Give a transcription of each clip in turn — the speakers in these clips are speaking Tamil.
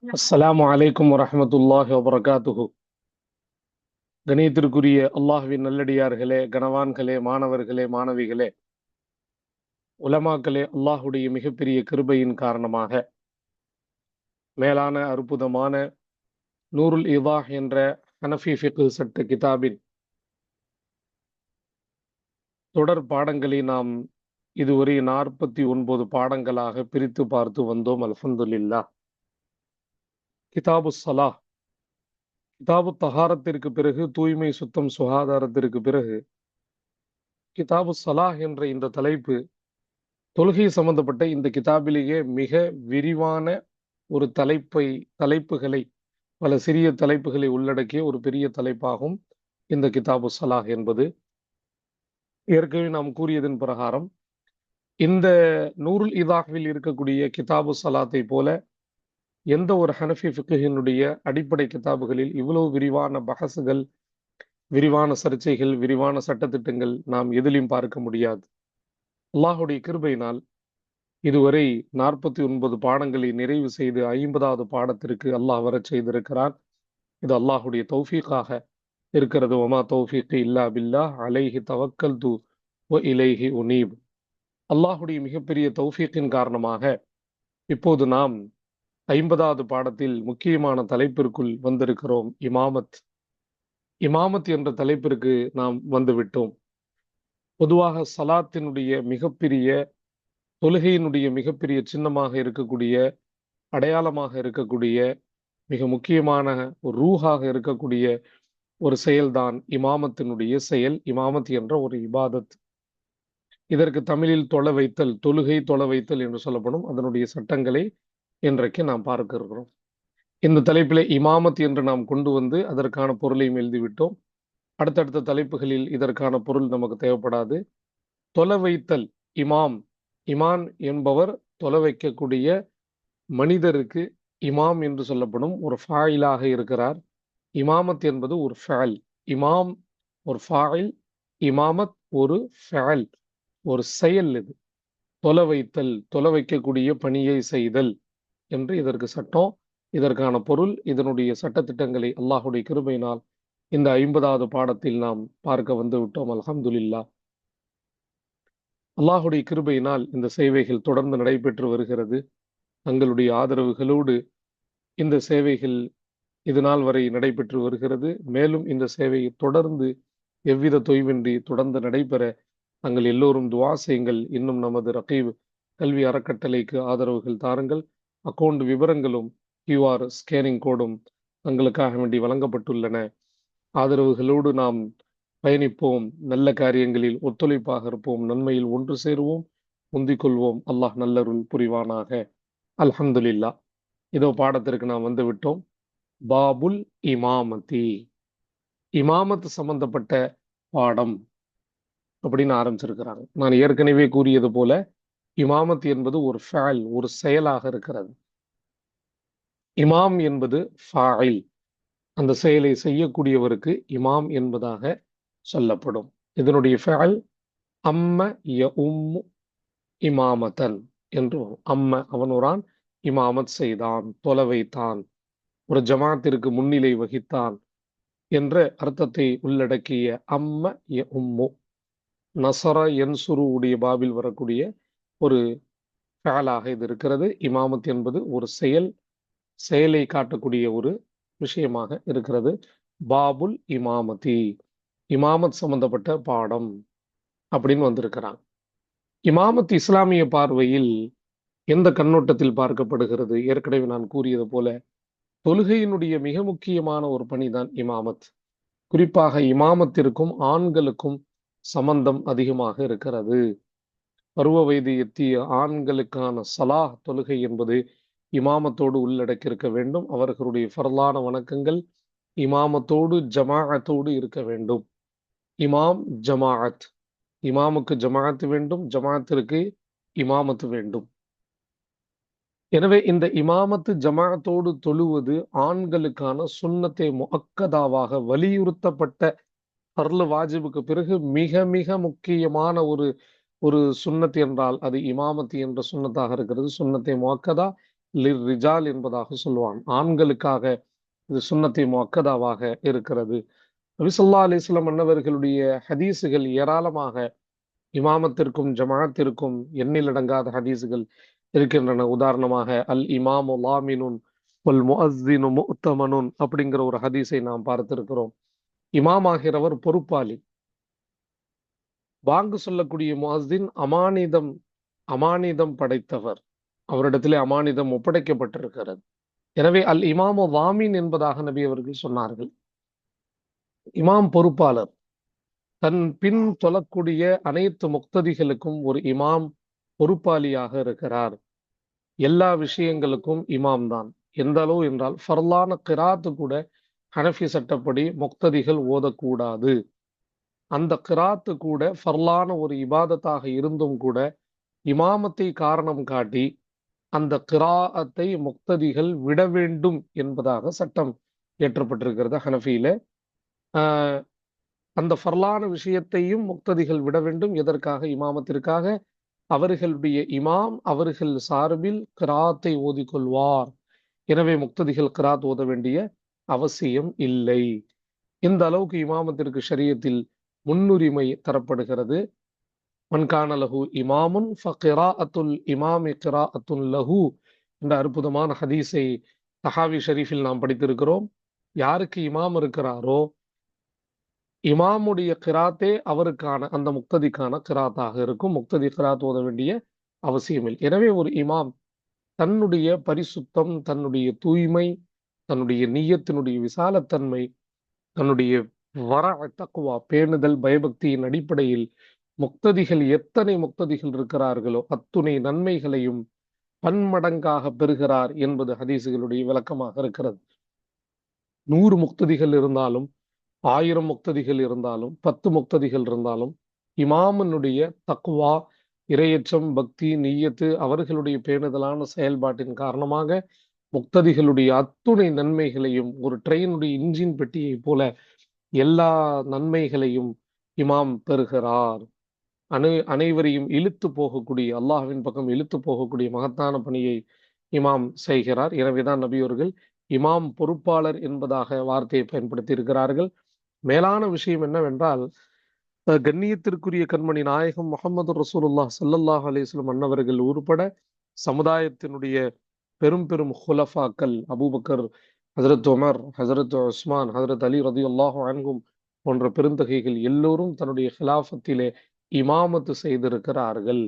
அஸ்ஸலாமு அலைக்கும் வரஹ்மத்துல்லாஹி வபரகாத்துஹு. கணியத்திற்குரிய அல்லாஹ்வின் நல்லடியார்களே, கனவான்களே, மாணவர்களே, மாணவிகளே, உலமாக்களே, அல்லாஹுடைய மிகப்பெரிய கிருபையின் காரணமாக மேலான அற்புதமான நூருல் இதாஹ் என்ற ஹனஃபி ஃபிக்ஹ் சட்ட கிதாபின் தொடர் பாடங்களை நாம் இதுவரை 49 பாடங்களாக பிரித்து பார்த்து வந்தோம். அல்ஹம்துலில்லாஹ். கிதாபு ஸலாஹ், கிதாபு தஹாரத்திற்கு பிறகு, தூய்மை சுத்தம் சுகாதாரத்திற்கு பிறகு கிதாபு ஸலாஹ் என்ற இந்த தொழுகை சம்பந்தப்பட்ட இந்த கிதாபிலேயே மிக விரிவான ஒரு தலைப்புகளை, பல சிறிய தலைப்புகளை உள்ளடக்கிய ஒரு பெரிய தலைப்பாகும் இந்த கிதாபு ஸலாஹ் என்பது. ஏற்கனவே நாம் கூறியதன் பிரகாரம் இந்த நூருல் இதாஹ்வில் இருக்கக்கூடிய கிதாபு ஸலாத்தை போல எந்த ஒரு ஹனஃபி ஃபிக்ஹினுடைய அடிப்படை கிதாபுகளில் இவ்வளவு விரிவான பஹசுகள், விரிவான சர்ச்சைகள், விரிவான சட்டத்திட்டங்கள் நாம் எதிலும் பார்க்க முடியாது. அல்லாஹுடைய கிருபையினால் இதுவரை 49 பாடங்களை நிறைவு செய்து 50வது பாடத்திற்கு அல்லாஹ் வரச் செய்திருக்கிறான். இது அல்லாஹுடைய தௌஃபீக்காக இருக்கிறது. வமா தௌஃபீக் இல்லா பில்லாஹ் அலைஹி தவக்கல்து வ இலைஹி உனீப். அல்லாஹுடைய மிகப்பெரிய தௌஃபீக்கின் காரணமாக இப்போது நாம் 50வது பாடத்தில் முக்கியமான தலைப்பிற்குள் வந்திருக்கிறோம். இமாமத் என்ற தலைப்பிற்கு நாம் வந்துவிட்டோம். பொதுவாக சலாத்தினுடைய மிகப்பெரிய, தொழுகையினுடைய மிகப்பெரிய சின்னமாக இருக்கக்கூடிய, அடையாளமாக இருக்கக்கூடிய, மிக முக்கியமான ஒரு ரூஹாக இருக்கக்கூடிய ஒரு செயல்தான் இமாமத்தினுடைய செயல். இமாமத் என்ற ஒரு இபாதத். இதற்கு தமிழில் தொழ வைத்தல், தொழ வைத்தல் என்று சொல்லப்படும். அதனுடைய சட்டங்களை இன்றைக்கு நாம் பார்க்க இருக்கிறோம். இந்த தலைப்பிலே இமாமத் என்று நாம் கொண்டு வந்து அதற்கான பொருளையும் எழுதிவிட்டோம். அடுத்தடுத்த தலைப்புகளில் இதற்கான பொருள் நமக்கு தேவைப்படாது. தொலை வைத்தல், இமான் என்பவர் தொலை வைக்கக்கூடிய மனிதருக்கு இமாம் என்று சொல்லப்படும் ஒரு ஃபாயிலாக இருக்கிறார். இமாமத் என்பது ஒரு ஃபஅல். இமாம் ஒரு ஃபாயில், இமாமத் ஒரு ஃபஅல், ஒரு செயல். இது தொலை வைத்தல், தொலை வைக்கக்கூடிய பணியை செய்தல் என்று இதற்கு சட்டம். இதற்கான பொருள், இதனுடைய சட்டத்திட்டங்களை அல்லாஹுடைய கிருபையினால் இந்த 50வது பாடத்தில் நாம் பார்க்க வந்து விட்டோம். அல்ஹம்துலில்லாஹ். அல்லாஹுடைய கிருபையினால் இந்த சேவைகள் தொடர்ந்து நடைபெற்று வருகிறது. தங்களுடைய ஆதரவுகளோடு இந்த சேவைகள் இதுநாள் வரை நடைபெற்று வருகிறது. மேலும் இந்த சேவை தொடர்ந்து எவ்வித தொய்வின்றி தொடர்ந்து நடைபெற தங்கள் எல்லோரும் துஆ செய்யுங்கள். இன்னும் நமது ரகீப் கல்வி அறக்கட்டளைக்கு ஆதரவுகள் தாருங்கள். அக்கவுண்ட் விவரங்களும் QR ஸ்கேனிங் கோடும் தங்களுக்காக வேண்டி வழங்கப்பட்டுள்ளன. ஆதரவுகளோடு நாம் பயணிப்போம். நல்ல காரியங்களில் ஒத்துழைப்பாக இருப்போம். நன்மையில் ஒன்று சேருவோம், முந்திக் கொள்வோம். அல்லாஹ் நல்லருள் புரிவானாக. அல்ஹம்துலில்லாஹ். இதோ பாடத்திற்கு நாம் வந்து விட்டோம். பாபுல் இமாமதி, இமாமத் சம்பந்தப்பட்ட பாடம் அப்படின்னு ஆரம்பிச்சிருக்கிறாங்க. நான் ஏற்கனவே கூறியது போல இமாமத் என்பது ஒரு ஃபஅல், ஒரு செயலாக இருக்கிறது. இமாம் என்பது ஃபாயில், அந்த செயலை செய்யக்கூடியவருக்கு இமாம் என்பதாக சொல்லப்படும். இதனுடைய ஃபஅல் அம்ம யஉம்மு இமாமத்தன் என்று வரும். அவன் ஒரு ஆண் இமாமத் செய்தான், தொலை வைத்தான், ஒரு ஜமாத்திற்கு முன்னிலை வகித்தான் என்ற அர்த்தத்தை உள்ளடக்கிய அம்ம யஉம்மு. நசர யன்சுரு உடைய பாபில் வரக்கூடிய ஒரு ஃபஅலாக இது இருக்கிறது. இமாமத் என்பது ஒரு செயலை காட்டக்கூடிய ஒரு விஷயமாக இருக்கிறது. பாபுல் இமாமதி, இமாமத் சம்பந்தப்பட்ட பாடம் அப்படின்னு வந்திருக்கிறாங்க. இமாமத் இஸ்லாமிய பார்வையில் எந்த கண்ணோட்டத்தில் பார்க்கப்படுகிறது? ஏற்கனவே நான் கூறியது போல தொழுகையினுடைய மிக முக்கியமான ஒரு பணிதான் இமாமத். குறிப்பாக இமாமத்திற்கும் ஆண்களுக்கும் சம்பந்தம் அதிகமாக இருக்கிறது. பருவ வயது எத்திய ஆண்களுக்கான சலாஹ் தொழுகை என்பது இமாமத்தோடு உள்ளடக்கியிருக்க வேண்டும். அவர்களுடைய ஃபர்லான வணக்கங்கள் இமாமத்தோடு ஜமாஅத்தோடு இருக்க வேண்டும். இமாம் ஜமாஅத், இமாமுக்கு ஜமாஅத்து வேண்டும், ஜமாஅத்திற்கு இமாமத்து வேண்டும். எனவே இந்த இமாமத்து ஜமாஅத்தோடு தொழுவது ஆண்களுக்கான சுன்னத்தே முஅக்கதாவாக வலியுறுத்தப்பட்ட ஃபர்லு வாஜிபுக்கு பிறகு மிக மிக முக்கியமான ஒரு ஒரு சுன்னத் என்றால் அது இமாமத்தி என்ற சுன்னத்தாக இருக்கிறது. சுன்னத்தை முஅக்கதா லிர் ரிஜால் என்பதாக சொல்லுவான். ஆண்களுக்காக இது சுன்னத்தை முஅக்கதாவாக இருக்கிறது. நபி ஸல்லல்லாஹு அலைஹி வஸல்லம் அன்னவர்களுடைய ஹதீஸுகள் ஏராளமாக இமாமத்திற்கும் ஜமாஅத்திற்கும் எண்ணிலடங்காத ஹதீஸுகள் இருக்கின்றன. உதாரணமாக அல் இமாமு லாமினுன் வல் முஅஸ்ஸினு முஅ்தமனுன் அப்படிங்கிற ஒரு ஹதீஸை நாம் பார்த்திருக்கிறோம். இமாம் ஆகிறவர் பொறுப்பாளி. பாங்கு சொல்லக்கூடிய முஅஸ்ஸின் அமானிதம் படைத்தவர். அவரிடத்திலே அமானிதம் ஒப்படைக்கப்பட்டிருக்கிறது. எனவே அல் இமாமு வாமின் என்பதாக நபி அவர்கள் சொன்னார்கள். இமாம் பொறுப்பாளர். தன் பின் தொழக்கூடிய அனைத்து முக்ததிகளுக்கும் ஒரு இமாம் பொறுப்பாளியாக இருக்கிறார். எல்லா விஷயங்களுக்கும் இமாம் தான். எந்த அளவு என்றால் ஃபர்லான கிராத்து கூட ஹனஃபி சட்டப்படி முக்ததிகள் ஓதக்கூடாது. அந்த கிராத்து கூட ஃபர்லான ஒரு இபாதத்தாக இருந்தும் கூட இமாமத்தை காரணம் காட்டி அந்த கிராஅத்தை முக்ததிகள் விட வேண்டும் என்பதாக சட்டம் இயற்றப்பட்டிருக்கிறது ஹனஃபியில. ஆஹ் அந்த ஃபர்லான விஷயத்தையும் முக்ததிகள் விட வேண்டும். எதற்காக? இமாமத்திற்காக. அவர்களுடைய இமாம் அவர்கள் சார்பில் கிராத்தை ஓதிக்கொள்வார். எனவே முக்ததிகள் கிராத் ஓத வேண்டிய அவசியம் இல்லை. இந்த அளவுக்கு இமாமத்திற்கு ஷரியத்தில் முன்னுரிமை தரப்படுகிறது. மன்கான லஹு இமாமுன் ஃபகிராஅத்துல் இமாமி கிராஅத்துன் லஹு என்ற அற்புதமான ஹதீஸை தஹாவி ஷரீஃபில் நாம் படித்திருக்கிறோம். யாருக்கு இமாம் இருக்கிறாரோ இமாமுடைய கிராத்தே அவருக்கான அந்த முக்ததிக்கான கிராத்தாக இருக்கும். முக்ததி கிராத் ஓத வேண்டிய அவசியமில்லை. எனவே ஒரு இமாம் தன்னுடைய பரிசுத்தம், தன்னுடைய தூய்மை, தன்னுடைய நிய்யத்தினுடைய விசாலத்தன்மை, தன்னுடைய தக்வா பேணுதல் பயபக்தியின் அடிப்படையில் முக்ததிகள் எத்தனை முக்ததிகள் இருக்கிறார்களோ அத்துணை நன்மைகளையும் பன்மடங்காக பெறுகிறார் என்பது ஹதீசுகளுடைய விளக்கமாக இருக்கிறது. 100 முக்ததிகள் இருந்தாலும் 1000 முக்ததிகள் இருந்தாலும் 10 முக்ததிகள் இருந்தாலும் இமாமனுடைய தக்வா, இரையச்சம், பக்தி, நிய்யத்து அவர்களுடைய பேணுதலான செயல்பாட்டின் காரணமாக முக்ததிகளுடைய அத்துணை நன்மைகளையும் ஒரு ட்ரெயினுடைய இன்ஜின் பெட்டியை போல எல்லா நன்மைகளையும் இமாம் பெறுகிறார். அனைவரையும் இழுத்து போகக்கூடிய அல்லாஹ்வின் பக்கம் இழுத்து போகக்கூடிய மகத்தான பணியை இமாம் செய்கிறார். எனவேதான் நபியவர்கள் இமாம் பொறுப்பாளர் என்பதாக வார்த்தையை பயன்படுத்தி இருக்கிறார்கள். மேலான விஷயம் என்னவென்றால் கண்ணியத்திற்குரிய கண்மணி நாயகம் முஹம்மது ரசூலுல்லாஹ் ஸல்லல்லாஹு அலைஹி வஸல்லம் அன்னவர்கள் உட்பட சமுதாயத்தினுடைய பெரும் பெரும் ஹுலஃபாக்கள் அபூபக்கர், ஹஜரத் உமர், ஹஜரத் உஸ்மான், ஹஜரத் அலி ரலியல்லாஹு அன்ஹும் போன்ற பெருந்தகைகள் எல்லோரும் தன்னுடைய ஹிலாஃபத்திலே இமாமத்து செய்திருக்கிறார்கள்.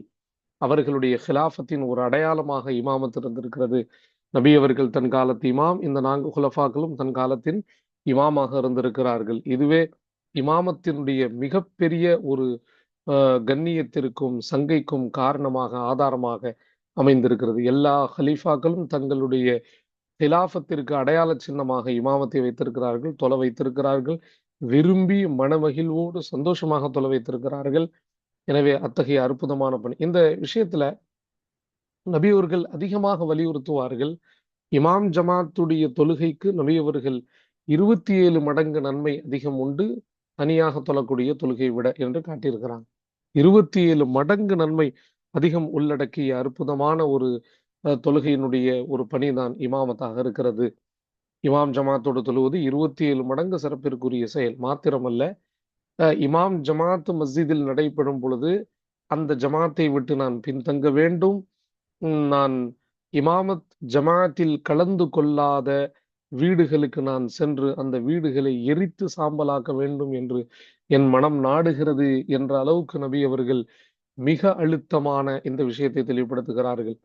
அவர்களுடைய ஹிலாஃபத்தின் ஒரு அடையாளமாக இமாமத்து இருந்திருக்கிறது. நபி அவர்கள் தன் காலத்து இமாம், இந்த 4 குலஃபாக்களும் தன் காலத்தின் இமாமாக இருந்திருக்கிறார்கள். இதுவே இமாமத்தினுடைய மிகப்பெரிய ஒரு கண்ணியத்திற்கும் சங்கைக்கும் காரணமாக ஆதாரமாக அமைந்திருக்கிறது. எல்லா ஹலீஃபாக்களும் தங்களுடைய ஹிலாஃபத்திற்கு அடையாள சின்னமாக இமாமத்தை வைத்திருக்கிறார்கள், தொலை வைத்திருக்கிறார்கள். விரும்பி மனமகிழ்வோடு சந்தோஷமாக தொலை வைத்திருக்கிறார்கள். எனவே அத்தகைய அற்புதமான பணி. இந்த விஷயத்துல நபி அவர்கள் அதிகமாக வலியுறுத்துவார்கள். இமாம் ஜமாத்துடைய தொழுகைக்கு நபி அவர்கள் 27 மடங்கு நன்மை அதிகம் உண்டு தனியாக தொழக்கூடிய தொழுகை விட என்று காட்டியிருக்கிறாங்க. 27 மடங்கு நன்மை அதிகம் உள்ளடக்கிய அற்புதமான ஒரு தொழுகையினுடைய ஒரு பணிதான் இமாமத்தாக இருக்கிறது. இமாம் ஜமாத்தோடு தொழுவது 27 மடங்கு சிறப்பிற்குரிய செயல் மாத்திரமல்ல. இமாம் ஜமாத் மஸ்ஜிதில் நடைபெறும் பொழுது அந்த ஜமாத்தை விட்டு நான் பின்தங்க வேண்டும், நான் இமாமத் ஜமாத்தில் கலந்து கொள்ளாத வீடுகளுக்கு நான் சென்று அந்த வீடுகளை எரித்து சாம்பலாக்க வேண்டும் என்று என் மனம் நாடுகிறது என்ற அளவுக்கு நபி அவர்கள் மிக அழுத்தமான இந்த விஷயத்தை தெளிவுபடுத்துகிறார்கள்.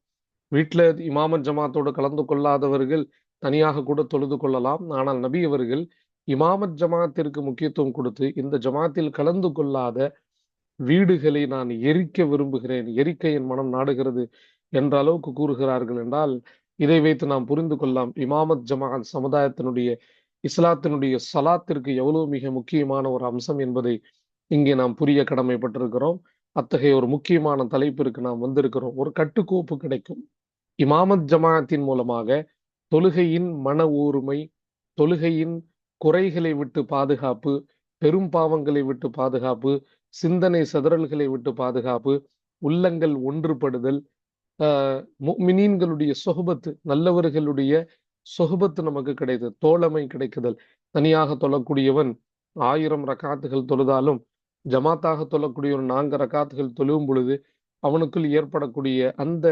வீட்டில் இமாமத் ஜமாத்தோடு கலந்து கொள்ளாதவர்கள் தனியாக கூட தொழுது கொள்ளலாம். ஆனால் நபி அவர்கள் இமாமத் ஜமாத்திற்கு முக்கியத்துவம் கொடுத்து இந்த ஜமாத்தில் கலந்து கொள்ளாத வீடுகளை நான் எரிக்க விரும்புகிறேன், எரிக்க என் மனம் நாடுகிறது என்ற அளவுக்கு கூறுகிறார்கள். என்றால் இதை வைத்து நாம் புரிந்து கொள்ளலாம் இமாமத் ஜமாத் சமுதாயத்தினுடைய இஸ்லாத்தினுடைய சலாத்திற்கு எவ்வளவு மிக முக்கியமான ஒரு அம்சம் என்பதை இங்கே நாம் புரிய கடமைப்பட்டிருக்கிறோம். அத்தகைய ஒரு முக்கியமான தலைப்பிற்கு நாம் வந்திருக்கிறோம். ஒரு கட்டுக்கோப்பு கிடைக்கும். இமாமத் ஜமாத்தின் மூலமாக தொழுகையின் மன ஊறுமை, தொழுகையின் குறைகளை விட்டு பாதுகாப்பு, பெரும் பாவங்களை விட்டு பாதுகாப்பு, சிந்தனை சிதறல்களை விட்டு பாதுகாப்பு, உள்ளங்கள் ஒன்றுபடுதல், முஃமினீன்களுடைய சொஹபத்து, நல்லவர்களுடைய சொஹபத்து நமக்கு கிடைத்தது, தோழமை கிடைக்குதல். தனியாக தொழக்கூடியவன் 1000 ரக்காத்துகள் தொழுதாலும் ஜமாத்தாக தொழக்கூடியவன் 4 ரக்காத்துகள் தொழும் பொழுது அவனுக்குள் ஏற்படக்கூடிய அந்த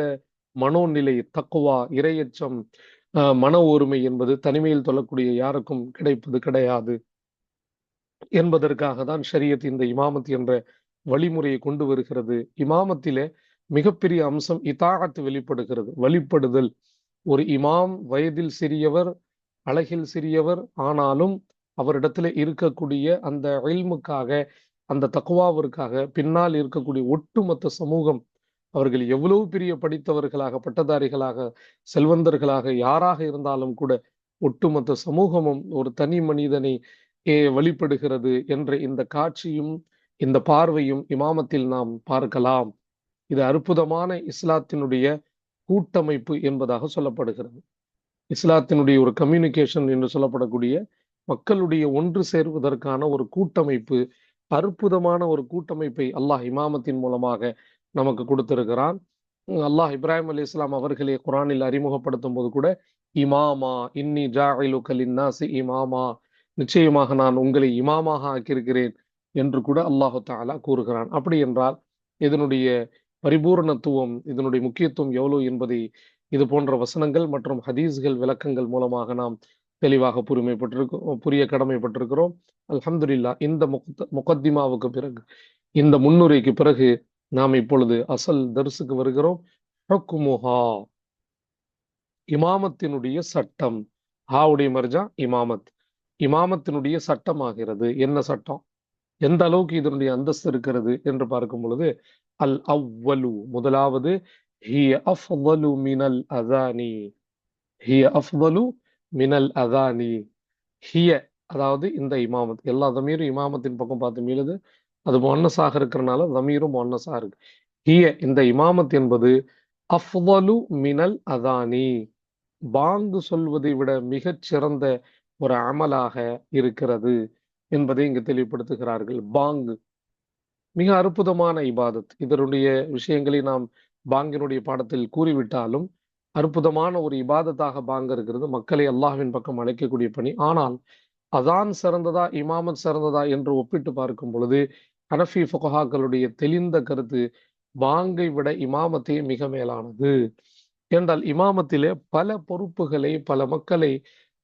மனோநிலை, தக்குவா, இரையச்சம், மன ஒருமை என்பது தனிமையில் தொழக்கூடிய யாருக்கும் கிடைப்பது கிடையாது என்பதற்காக தான் ஷரியத் இந்த இமாமத் என்ற வழிமுறையை கொண்டு வருகிறது. இமாமத்திலே மிகப்பெரிய அம்சம் இதாஅத் வெளிப்படுகிறது, வழிபடுதல். ஒரு இமாம் வயதில் சிறியவர், அழகில் சிறியவர், ஆனாலும் அவரிடத்துல இருக்கக்கூடிய அந்த இல்முக்காக, அந்த தக்குவாவிற்காக பின்னால் இருக்கக்கூடிய ஒட்டுமொத்த சமூகம், அவர்கள் எவ்வளவு பெரிய படித்தவர்களாக, பட்டதாரிகளாக, செல்வந்தர்களாக, யாராக இருந்தாலும் கூட ஒட்டுமொத்த சமூகமும் ஒரு தனி மனிதனை வழிபடுகிறது என்ற இந்த காட்சியும் இந்த பார்வையும் இமாமத்தில் நாம் பார்க்கலாம். இது அற்புதமான இஸ்லாத்தினுடைய கூட்டமைப்பு என்பதாக சொல்லப்படுகிறது. இஸ்லாத்தினுடைய ஒரு கம்யூனிகேஷன் என்று சொல்லப்படக்கூடிய மக்களுடைய ஒன்று சேர்வதற்கான ஒரு கூட்டமைப்பு, அற்புதமான ஒரு கூட்டமைப்பை அல்லாஹ் இமாமத்தின் மூலமாக நமக்கு கொடுத்திருக்கிறான். அல்லாஹ் இப்ராஹிம் அலைஹிஸ்ஸலாம் அவர்களே குர்ஆனில் அறிமுகப்படுத்தும் போது கூட இமாமா இன்னி ஜாஇலுக லின்னாசி இமாமா, நிச்சயமாக நான் உங்களை இமாமாக ஆக்கியிருக்கிறேன் என்று கூட அல்லாஹு தஆலா கூறுகிறான். அப்படி என்றால் இதனுடைய பரிபூரணத்துவம், இதனுடைய முக்கியத்துவம் எவ்வளவு என்பதை இது போன்ற வசனங்கள் மற்றும் ஹதீஸ்கள் விளக்கங்கள் மூலமாக நாம் தெளிவாக புரிய கடமைப்பட்டிருக்கிறோம். அல்ஹம்துலில்லாஹ். இந்த முகத்திமாவுக்கு பிறகு, இந்த முன்னுரைக்கு பிறகு நாம் இப்பொழுது அசல் தர்சுக்கு வருகிறோம். ஹுக்முஹா, இமாமத்தினுடைய சட்டம். ஹாவுடைய மர்ஜா இமாமத், இமாமத்தினுடைய சட்டமாகிறது. என்ன சட்டம், எந்த அளவுக்கு இதனுடைய அந்தஸ்து இருக்கிறது என்று பார்க்கும் பொழுது, அல் அவ்வலு, முதலாவது, ஹிய அஃதலு மினல் அதானி, ஹிய அஃதலு மினல் அதானி. ஹிய அதாவது இந்த இமாமத், எல்லா தமீரும் இமாமத்தின் பக்கம் பார்த்து மீளுது, அது முன்னஸாக இருக்கிறனால தமீரும் முன்னஸாக இருக்கு. ஹிய இந்த இமாமத் என்பது அஃதலு மினல் அதானி, பாங்கு சொல்வதை விட மிகச் சிறந்த ஒரு அமலாக இருக்கிறது என்பதை இங்கு தெளிவுபடுத்துகிறார்கள். பாங்கு மிக அற்புதமான இபாதத். இதனுடைய விஷயங்களை நாம் பாங்கினுடைய பாடத்தில் கூறிவிட்டாலும் அற்புதமான ஒரு இபாதத்தாக பாங்கு இருக்கிறது. மக்களை அல்லாஹ்வின் பக்கம் அழைக்கக்கூடிய பணி. ஆனால் அதான் சிறந்ததா இமாமத் சிறந்ததா என்று ஒப்பிட்டு பார்க்கும் பொழுது ஹனஃபி ஃபுகஹாக்களுடைய தெளிந்த கருத்து, பாங்கை விட இமாமத்தே மிக மேலானது. என்றால் இமாமத்திலே பல பொறுப்புகளை, பல மக்களை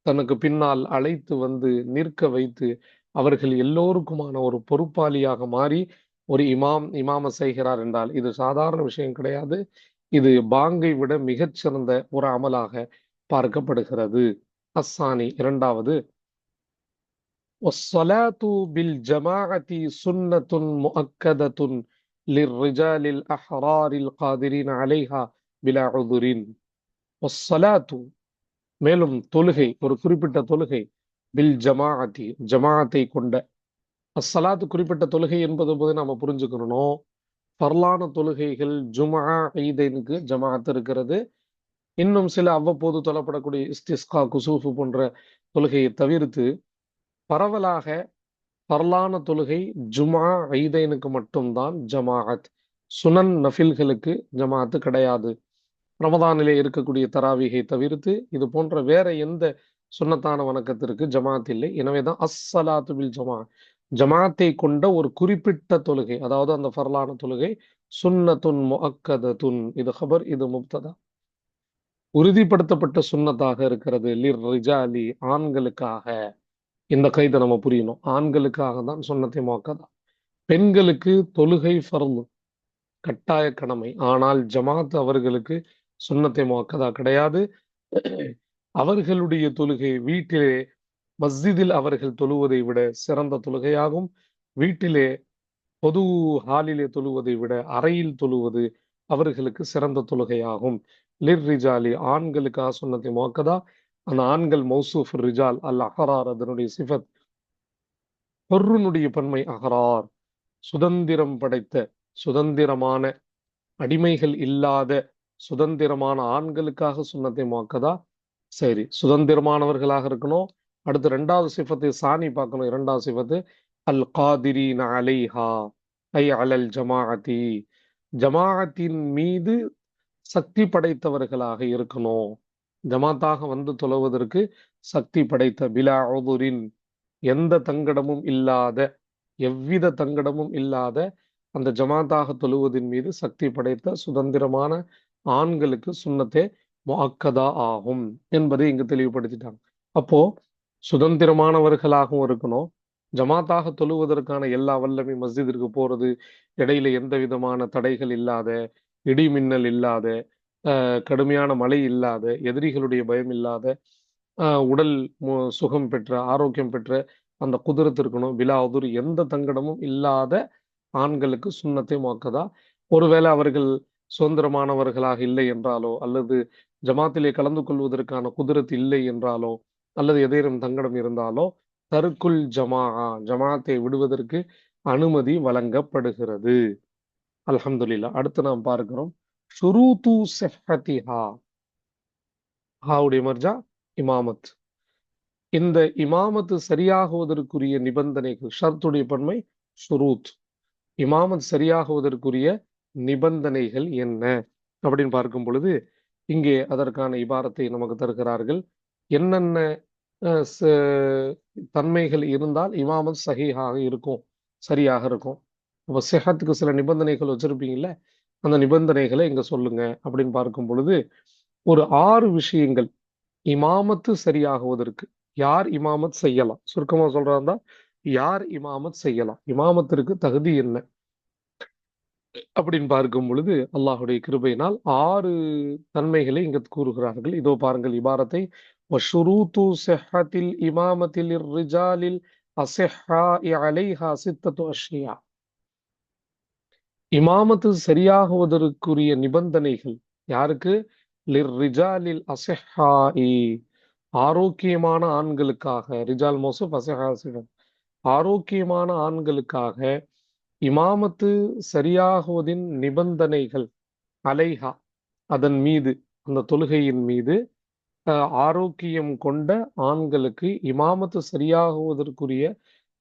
தனக்கு பின்னால் அழைத்து வந்து நிற்க வைத்து அவர்கள் எல்லோருக்குமான ஒரு பொறுப்பாளியாக மாறி ஒரு இமாம செய்கிறார் என்றால் இது சாதாரண விஷயம் கிடையாது. இது பாங்கை விட மிகச்சிறந்த ஒரு அமலாக பார்க்கப்படுகிறது. அஸ்ஸானி, இரண்டாவது, வஸ்ஸலாத்து பில் ஜமாஅத்தி சுன்னத்துன் முஅக்கதத்துன் லிர்ரிஜாலில் அஹ்ராரில் காதிரின் அலைஹா பிலா உதுரின். வஸ்ஸலாத்து, மேலும் தொழுகை, ஒரு குறிப்பிட்ட தொழுகை, பில் ஜமாஅத்தி, ஜமாஅத்தை கொண்ட. அஸ்ஸலாத்து குறிப்பிட்ட தொழுகை என்பது போது நாம புரிஞ்சுக்கணும், ஃபர்லான தொழுகைகள் ஜும்ஆ ஈதைனுக்கு ஜமாஅத் இருக்கிறது. இன்னும் சில அவ்வப்போது தொழப்படக்கூடிய இஸ்திஸ்கா, குசூஃபு போன்ற தொழுகையை தவிர்த்து பரவலாக ஃபர்லான தொழுகை ஜும்ஆ ஈதைனுக்கு மட்டும்தான் ஜமாஅத். சுனன் நஃபில்களுக்கு ஜமாஅத்து கிடையாது. ரமதானிலே இருக்கக்கூடிய தராவீகை தவிர்த்து இது போன்ற வேற எந்த சுன்னத்தான வணக்கத்திற்கு ஜமாத் இல்லை. எனவேதான் அஸ்ஸலாத்து பில் ஜமா, ஜமாத்தை கொண்ட ஒரு குறிப்பிட்ட தொழுகை, அதாவது அந்த ஃபர்லான தொழுகை சுன்னத்துன் முஅக்கதத்துன், இது ஹபர், இது முப்ததா, உறுதிப்படுத்தப்பட்ட சுன்னத்தாக இருக்கிறது. லிர் ரிஜாலி, ஆண்களுக்காக. இந்த கைதை நம்ம புரியணும், ஆண்களுக்காக தான் சுன்னத்தை முஅக்கதா. பெண்களுக்கு தொழுகை ஃபர்து, கட்டாய கடமை. ஆனால் ஜமாத் அவர்களுக்கு சுன்னத்தை முஅக்கதா கிடையாது. அவர்களுடைய தொழுகை வீட்டிலே மஸ்ஜிதில் அவர்கள் தொழுவதை விட சிறந்த தொழுகையாகும். வீட்டிலே பொது ஹாலிலே தொழுவதை விட அறையில் தொழுவது அவர்களுக்கு சிறந்த தொழுகையாகும். லிர் ரிஜாலி, ஆண்களுக்காக சுன்னத்தை முஅக்கதா. அந்த ஆண்கள் மௌசூஃப் ரிஜால் அல் அஹரார், அதனுடைய சிஃபத். ஹுர்ருனுடைய பன்மை அஹரார், சுதந்திரம் படைத்த, சுதந்திரமான, அடிமைகள் இல்லாத சுதந்திரமான ஆண்களுக்காக சுன்னத்தை முஅக்கதா. சரி, சுதந்திரமானவர்களாக இருக்கணும். அடுத்து இரண்டாவது சிஃபத்தை சாணி பார்க்கணும். இரண்டாவது சிஃபத்து அல் காதிரீன அலைஹா ஐ அலல் ஜமாஅத்தி, ஜமாஅத்தின் மீது சக்தி படைத்தவர்களாக இருக்கணும். ஜமாத்தாக வந்து தொழுவதற்கு சக்தி படைத்த பிலா உதுரின், எந்த தங்கடமும் இல்லாத, எவ்வித தங்கடமும் இல்லாத அந்த ஜமாத்தாக தொழுவதின் மீது சக்தி படைத்த சுதந்திரமான ஆண்களுக்கு சுன்னத்தே முஅக்கதா ஆகும் என்பதை இங்கு தெளிவுபடுத்திட்டாங்க. அப்போ சுதந்திரமானவர்களாகவும் இருக்கணும், ஜமாத்தாக தொழுவதற்கான எல்லா வல்லமை, மஸ்ஜிதிற்கு போறது, இடையில எந்த விதமான தடைகள் இல்லாத, இடி மின்னல் இல்லாத, கடுமையான மழை இல்லாத, எதிரிகளுடைய பயம் இல்லாத, உடல் சுகம் பெற்ற, ஆரோக்கியம் பெற்ற அந்த குதிரத்து இருக்கணும். பிலா உதுர், எந்த தங்கடமும் இல்லாத ஆண்களுக்கு சுன்னத்தை முஅக்கதா. ஒருவேளை அவர்கள் சுதந்திரமானவர்களாக இல்லை என்றாலோ, அல்லது ஜமாத்திலே கலந்து கொள்வதற்கான குதிரத் இல்லை என்றாலோ, அல்லது ஏதேனும் தங்கடம் இருந்தாலோ, தருக்குல் ஜமாத்தை விடுவதற்கு அனுமதி வழங்கப்படுகிறது. அல்ஹம்துலில்லாஹ். அடுத்து நாம் பார்க்கிறோம் ஷுரூது ஸிஹ்ஹதிஹா. ஹாவுடைய மர்ஜா இமாமத். இந்த இமாமத்து சரியாகுவதற்குரிய நிபந்தனைகள், ஷர்த்துடைய பன்மை ஷுரூத். இமாமத் சரியாகுவதற்குரிய நிபந்தனைகள் என்ன அப்படின்னு பார்க்கும் பொழுது, இங்கே அதற்கான இபாரத்தை நமக்கு தருகிறார்கள். என்னென்ன தன்மைகள் இருந்தால் இமாமத் சஹீஹாக இருக்கும், சரியாக இருக்கும். அப்போ சிஹத்துக்கு சில நிபந்தனைகள் வச்சிருப்பீங்கல்ல, அந்த நிபந்தனைகளை இங்க சொல்லுங்க அப்படின்னு பார்க்கும் பொழுது, ஒரு 6 விஷயங்கள் இமாமத்து சரியாகுவதற்கு யார் இமாமத் செய்யலாம். சுருக்கமா சொல்றதா, யார் இமாமத் செய்யலாம், இமாமத்திற்கு தகுதி என்ன அப்படின்னு பார்க்கும் பொழுது, அல்லாஹுடைய கிருபையினால் 6 தன்மைகளை இங்க கூறுகிறார்கள். இதோ பாருங்கள் இபாரத்தை. வஷுரூது ஸிஹ்ஹத்தில் இமாமத்தில் ரிஜாலில் அஸிஹ்ஹாஇ அலைஹா சித்தத்து அஷ்யா. இமாமத்து சரியாகுவதற்குரிய நிபந்தனைகள் யாருக்கு? லிர்ரிஜாலில் அஸிஹ்ஹாஇ, ஆரோக்கியமான ஆண்களுக்காக. ரிஜால் மௌசூஃப், அஸிஹ்ஹா சிஃபத். ஆரோக்கியமான ஆண்களுக்காக இமாமத்து சரியாகுவதின் நிபந்தனைகள், அலைஹா, அதன் மீது, அந்த தொழுகையின் மீது ஆரோக்கியம் கொண்ட ஆண்களுக்கு இமாமத்து சரியாகுவதற்குரிய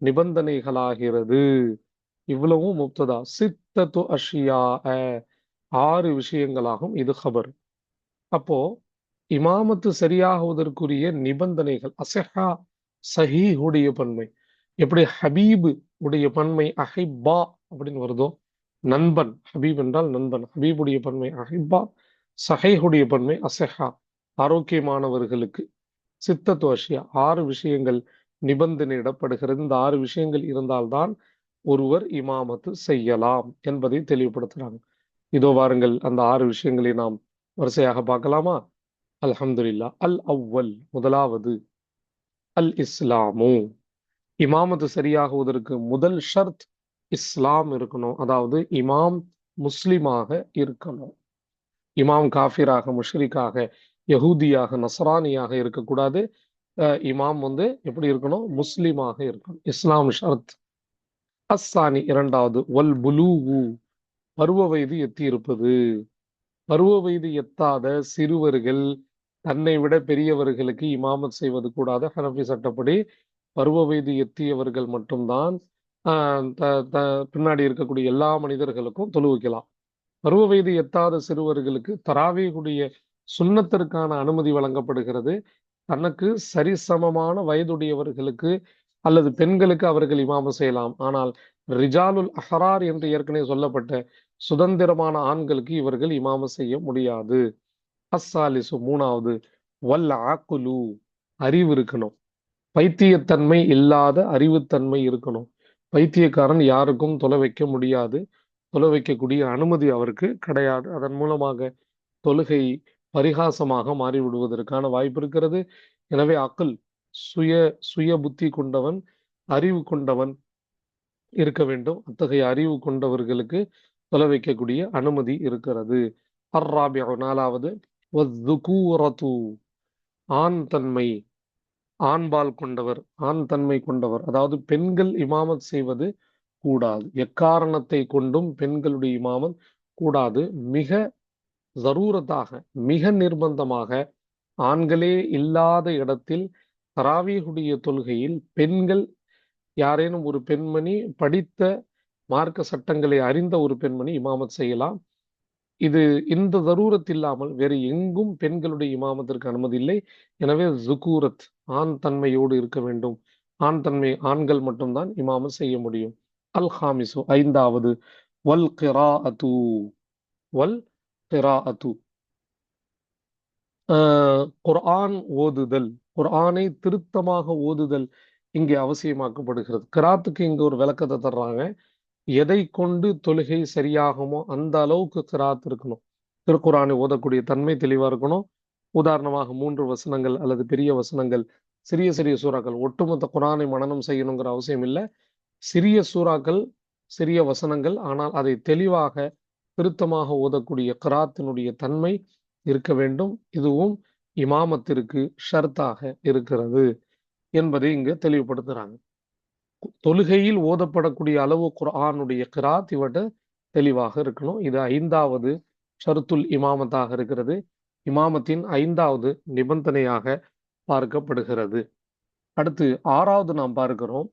நிபந்தனைகளாகிறது. இவ்வளவும் முப்ததா. சித்தத்து அஷ்யா, 6 விஷயங்களாகும். இது ஹபர். அப்போ இமாமத்து சரியாகுவதற்குரிய நிபந்தனைகள், அஸஹா சஹீஹுடைய பன்மை. எப்படி ஹபீபு உடைய பன்மை அஹிப்பா அப்படின்னு வருதோ, நண்பன், ஹபீப் என்றால் நண்பன், ஹபீபுடைய பன்மை அஹிப்பா, சஹீஹுடைய பன்மை அஸஹா, ஆரோக்கியமானவர்களுக்கு. சித்தத்து அஷ்யா, 6 விஷயங்கள் நிபந்தனையிடப்படுகிறது. இந்த 6 விஷயங்கள் இருந்தால்தான் ஒருவர் இமாமத்து செய்யலாம் என்பதை தெளிவுபடுத்துறாங்க. இதோ வாருங்கள், அந்த 6 விஷயங்களை நாம் வரிசையாக பார்க்கலாமா? அல்ஹம்துலில்லாஹ். அல் அவ்வல், முதலாவது, அல் இஸ்லாமு. இமாமத்து சரியாகுவதற்கு முதல் ஷர்த் இஸ்லாம் இருக்கணும். அதாவது இமாம் முஸ்லிமாக இருக்கணும். இமாம் காஃபிராக, முஷ்ரிக்காக, யஹூதியாக, நஸ்ரானியாக இருக்கக்கூடாது. இமாம் எப்படி இருக்கணும்? முஸ்லிமாக இருக்கணும். இஸ்லாம் ஷர்த். அஸ்ஸானி, இரண்டாவது, வல் புலூகு, பருவ வயது எத்தி இருப்பது. பருவ வயது எத்தாத சிறுவர்கள், தன்னை விட பெரியவர்களுக்கு இமாமத் செய்வது கூடாது. ஹனஃபி சட்டப்படி பருவ வயது எத்தியவர்கள் மட்டும்தான் பின்னாடி இருக்கக்கூடிய எல்லா மனிதர்களுக்கும் தொழு வைக்கலாம். பருவ வயது எத்தாத சிறுவர்களுக்கு தராவீஹுடைய சுன்னத்திற்கான அனுமதி வழங்கப்படுகிறது. தனக்கு சரிசமமான வயதுடையவர்களுக்கு அல்லது பெண்களுக்கு அவர்கள் இமாம செய்யலாம். ஆனால் ரிஜாலுல் அஹரார் என்று ஏற்கனவே சொல்லப்பட்ட சுதந்திரமான ஆண்களுக்கு இவர்கள் இமாம செய்ய முடியாது. அஸ்ஸாலிசு, மூணாவது, வல் ஆக்குலு, அறிவு இருக்கணும். பைத்தியத்தன்மை இல்லாத அறிவுத்தன்மை இருக்கணும். பைத்தியக்காரன் யாருக்கும் தொலை வைக்க முடியாது, தொலை வைக்கக்கூடிய அனுமதி அவருக்கு கிடையாது. அதன் மூலமாக தொழுகை பரிகாசமாக மாறிவிடுவதற்கான வாய்ப்பு இருக்கிறது. எனவே அக்குல், சுய புத்தி கொண்டவன், அறிவு கொண்டவன் இருக்க வேண்டும். அத்தகைய அறிவு கொண்டவர்களுக்கு தொலை வைக்கக்கூடிய அனுமதி இருக்கிறது. அர்ராபிஉ, நாலாவது, வஸ்ஸுகூரத்து, ஆண் தன்மை, ஆண்பால் கொண்டவர், ஆண் தன்மை கொண்டவர். அதாவது பெண்கள் இமாமத் செய்வது கூடாது. எக்காரணத்தை கொண்டும் பெண்களுடைய இமாமத் கூடாது. மிக ஜரூரத்தாக, மிக நிர்பந்தமாக, ஆண்களே இல்லாத இடத்தில் தராவீஹுடைய தொழுகையில் பெண்கள், யாரேனும் ஒரு பெண்மணி, படித்த மார்க்க சட்டங்களை அறிந்த ஒரு பெண்மணி இமாமத் செய்யலாம். இது இந்த தரூரத் இல்லாமல் வேறு எங்கும் பெண்களுடைய இமாமத்திற்கு அனுமதி இல்லை. எனவே ஜுகூரத் ஆண் தன்மையோடு இருக்க வேண்டும். ஆண்கள் மட்டும்தான் இமாமத் செய்ய முடியும். அல் ஹாமிசு ஐந்தாவது வல் கிராஅத்து வல் கிராஅத்து குர்ஆன் ஓதுதல், குர்ஆனை திருத்தமாக ஓதுதல் இங்கே அவசியமாக்கப்படுகிறது. கிராத்துக்கு இங்க ஒரு விளக்கத்தை தர்றாங்க. எதை கொண்டு தொழுகை சரியாகுமோ அந்த அளவுக்கு கிராத் இருக்கணும். திருக்குர்ஆனை ஓதக்கூடிய தன்மை தெளிவா இருக்கணும். உதாரணமாக 3 வசனங்கள் அல்லது பெரிய வசனங்கள், சிறிய சிறிய சூறாக்கள். ஒட்டுமொத்த குர்ஆனை மனனம் செய்யணுங்கிற அவசியம் இல்லை. சிறிய சூறாக்கள், சிறிய வசனங்கள், ஆனால் அதை தெளிவாக திருத்தமாக ஓதக்கூடிய கிராத்தினுடைய தன்மை இருக்க வேண்டும். இதுவும் இமாமத்திற்கு ஷர்த்தாக இருக்கிறது என்பதை இங்கு தெளிவுபடுத்துறாங்க. தொழுகையில் ஓதப்படக்கூடிய அளவு குர்ஆனுடைய கிராத் இவற்றை தெளிவாக இருக்கணும். இது ஐந்தாவது ஷர்த்துல் இமாமத்தாக இருக்கிறது. இமாமத்தின் ஐந்தாவது நிபந்தனையாக பார்க்கப்படுகிறது. அடுத்து ஆறாவது நாம் பார்க்கிறோம்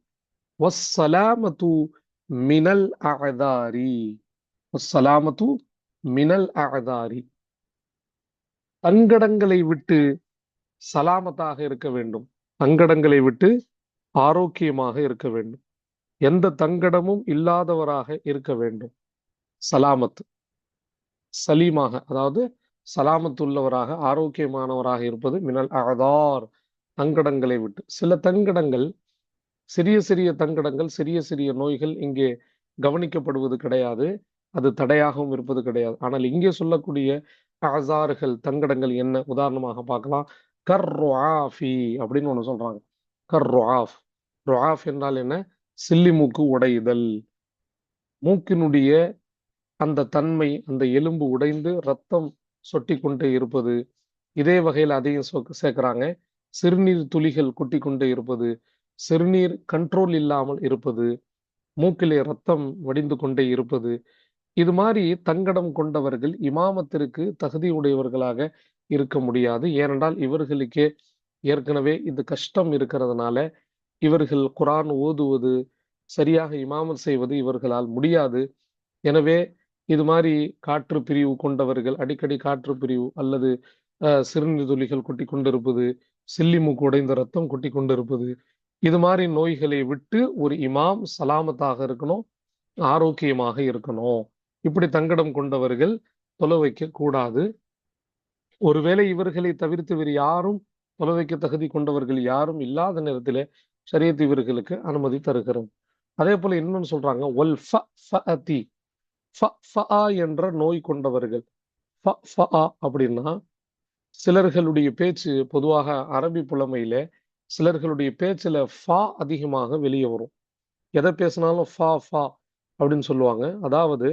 வஸ்ஸலாமத்து மினல் அஅதாரி. வஸ்ஸலாமத்து மினல் அஅதாரி, தங்கடங்களை விட்டு சலாமத்தாக இருக்க வேண்டும். தங்கடங்களை விட்டு ஆரோக்கியமாக இருக்க வேண்டும். எந்த தங்கடமும் இல்லாதவராக இருக்க வேண்டும். சலாமத், சலீமாக, அதாவது சலாமத்து உள்ளவராக ஆரோக்கியமானவராக இருப்பது மினல் அஅதார், தங்கடங்களை விட்டு. சில தங்கடங்கள், சிறிய சிறிய தங்கடங்கள், சிறிய சிறிய நோய்கள் இங்கே கவனிக்கப்படுவது கிடையாது. அது தடையாகவும் இருப்பது கிடையாது. ஆனால் இங்கே சொல்லக்கூடிய அசார்கள், தங்கடங்கள் என்ன? உதாரணமாக பார்க்கலாம். கர்ருஆஃபி அப்படின்னு ஒண்ணு சொல்றாங்க. கர்ருஆஃப், ருஆஃப் என்றால் என்ன? சில்லி மூக்கு உடைதல். மூக்கினுடைய அந்த தன்மை, அந்த எலும்பு உடைந்து ரத்தம் சொட்டி கொண்டே இருப்பது. இதே வகையில் அதையும் சேர்க்கிறாங்க. சிறுநீர் துளிகள் கொட்டி கொண்டே இருப்பது, சிறுநீர் கண்ட்ரோல் இல்லாமல் இருப்பது, மூக்கிலே ரத்தம் வடிந்து கொண்டே இருப்பது. இது மாதிரி தங்கடம் கொண்டவர்கள் இமாமத்திற்கு தகுதி உடையவர்களாக இருக்க முடியாது. ஏனென்றால் இவர்களுக்கே ஏற்கனவே இது கஷ்டம் இருக்கிறதுனால இவர்கள் குர்ஆன் ஓதுவது, சரியாக இமாமத் செய்வது இவர்களால் முடியாது. எனவே இது மாதிரி காற்று பிரிவு கொண்டவர்கள், அடிக்கடி காற்று பிரிவு அல்லது சிறுநீர் துளிகள் கொட்டி கொண்டிருப்பது, சில்லி மூக்கு உடைந்த ரத்தம் கொட்டி கொண்டிருப்பது, இது மாதிரி நோய்களை விட்டு ஒரு இமாம் சலாமத்தாக இருக்கணும், ஆரோக்கியமாக இருக்கணும். இப்படி தங்கடம் கொண்டவர்கள் தொலை வைக்க கூடாது. ஒருவேளை இவர்களை தவிர்த்து வேறு யாரும் தொலை வைக்க தகுதி கொண்டவர்கள் யாரும் இல்லாத நேரத்தில் ஷரியத் இவர்களுக்கு அனுமதி தருகிறது. அதே போல இன்னொன்னு சொல்றாங்க, ஒல் ஃபஅதி, என்ற நோய் கொண்டவர்கள். அப்படின்னா சிலர்களுடைய பேச்சு, பொதுவாக அரபி புலமையில சிலர்களுடைய பேச்சுல ஃபா அதிகமாக வெளியே வரும். எதை பேசினாலும் ஃபா ஃபா அப்படின்னு சொல்லுவாங்க. அதாவது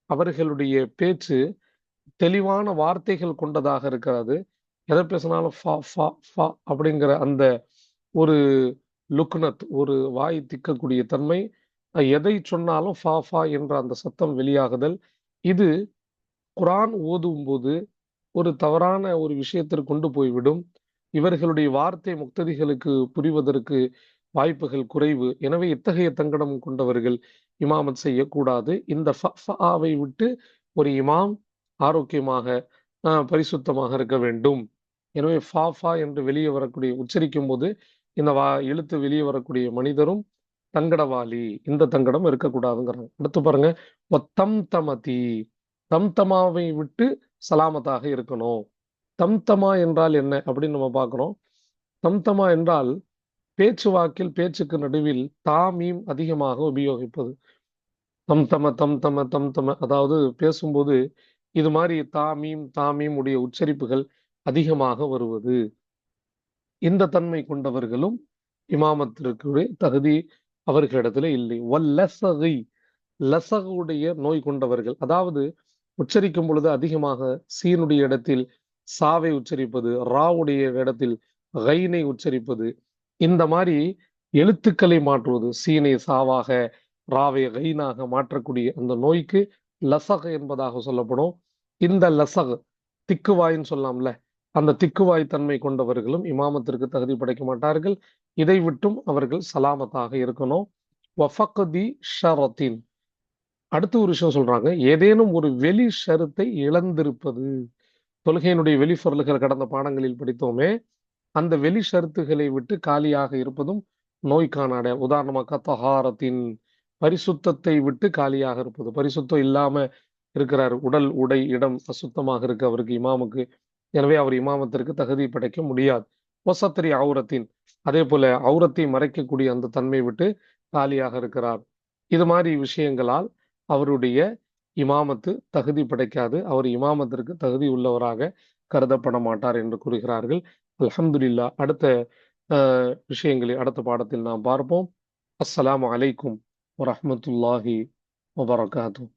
அவர்களுடைய பேச்சு தெளிவான வார்த்தைகள் கொண்டதாக இருக்கிறது. எதை பேசினாலும் ஃபா ஃபா ஃபா அப்படிங்கிற அந்த ஒரு லுக்னத், ஒரு வாய் திக்கக்கூடிய தன்மை, எதை சொன்னாலும் ஃபா ஃபா என்ற அந்த சத்தம் வெளியாகுதல், இது குர்ஆன் ஓதும் போது ஒரு தவறான ஒரு விஷயத்திற்கு கொண்டு போய்விடும். இவர்களுடைய வார்த்தை முக்ததிகளுக்கு புரிவதற்கு வாய்ப்புகள் குறைவு. எனவே இத்தகைய தங்கடம் கொண்டவர்கள் இமாமத் செய்யக்கூடாது. இந்த ஃபஆவை விட்டு ஒரு இமாம் ஆரோக்கியமாக பரிசுத்தமாக இருக்க வேண்டும். எனவே ஃபா என்று வெளியே வரக்கூடிய, உச்சரிக்கும் போது இந்த எழுத்து வெளியே வரக்கூடிய மனிதரும் தங்கடவாளி, இந்த தங்கடம் இருக்கக்கூடாதுங்கிறாங்க. அடுத்து பாருங்க, தம்தமதி, தம்தமாவை விட்டு சலாமத்தாக இருக்கணும். தம்தமா என்றால் என்ன அப்படின்னு நம்ம பார்க்கிறோம். தம்தமா என்றால் பேச்சுவாக்கில், பேச்சுக்கு நடுவில் தாமீம் அதிகமாக உபயோகிப்பது. தம்தம தம்தம தம்தம, அதாவது பேசும்போது இது மாதிரி தாமீம் உடைய உச்சரிப்புகள் அதிகமாக வருவது. இந்த தன்மை கொண்டவர்களும் இமாமத்திற்கு தகுதி அவர்களிடத்துல இல்லை. வல்லசகி, லசகுடைய நோய் கொண்டவர்கள், அதாவது உச்சரிக்கும் பொழுது அதிகமாக சீனுடைய இடத்தில் சாவை உச்சரிப்பது, ராவுடைய இடத்தில் கைனை உச்சரிப்பது, இந்த மாதிரி எழுத்துக்களை மாற்றுவது, சீனை சாவாக ராவை கைனாக மாற்றக்கூடிய அந்த நோய்க்கு லசக் என்பதாக சொல்லப்படும். இந்த லசக், திக்குவாயின்னு சொல்லலாம்ல, அந்த திக்குவாய் தன்மை கொண்டவர்களும் இமாமத்திற்கு தகுதி படைக்க மாட்டார்கள். இதை விட்டும் அவர்கள் சலாமத்தாக இருக்கணும். வஃபக்தி ஷரத்தின், அடுத்த ஒரு விஷயம் சொல்றாங்க, ஏதேனும் ஒரு வெளி ஷரத்தை இழந்திருப்பது. தொழுகையினுடைய வெளிஃபர்லுகள் கடந்த பாடங்களில் படித்தோமே, அந்த வெளி ஷரத்துகளை விட்டு காலியாக இருப்பதும் நோய்க்கான அடையாளம். உதாரணமாக தஹாரத்தின், பரிசுத்தத்தை விட்டு காலியாக இருப்பது. பரிசுத்தம் இல்லாம இருக்கிறார். உடல், உடை, இடம் அசுத்தமாக இருக்கு அவருக்கு, இமாமுக்கு. எனவே அவர் இமாமத்திற்கு தகுதி படைக்க முடியாது. வசத்ரி அவுரத்தின், அதே போல அவுரத்தை மறைக்கக்கூடிய அந்த தன்மை விட்டு காலியாக இருக்கிறார். இது மாதிரி விஷயங்களால் அவருடைய இமாமத்து தகுதி படைக்காது. அவர் இமாமத்திற்கு தகுதி உள்ளவராக கருதப்பட மாட்டார் என்று கூறுகிறார்கள். அல்ஹம்துலில்லாஹ். அடுத்த விஷயங்களை அடுத்த பாடத்தில் நாம் பார்ப்போம். அஸ்ஸலாமு அலைக்கும் வரஹ்மத்துல்லாஹி வபரகாத்துஹு.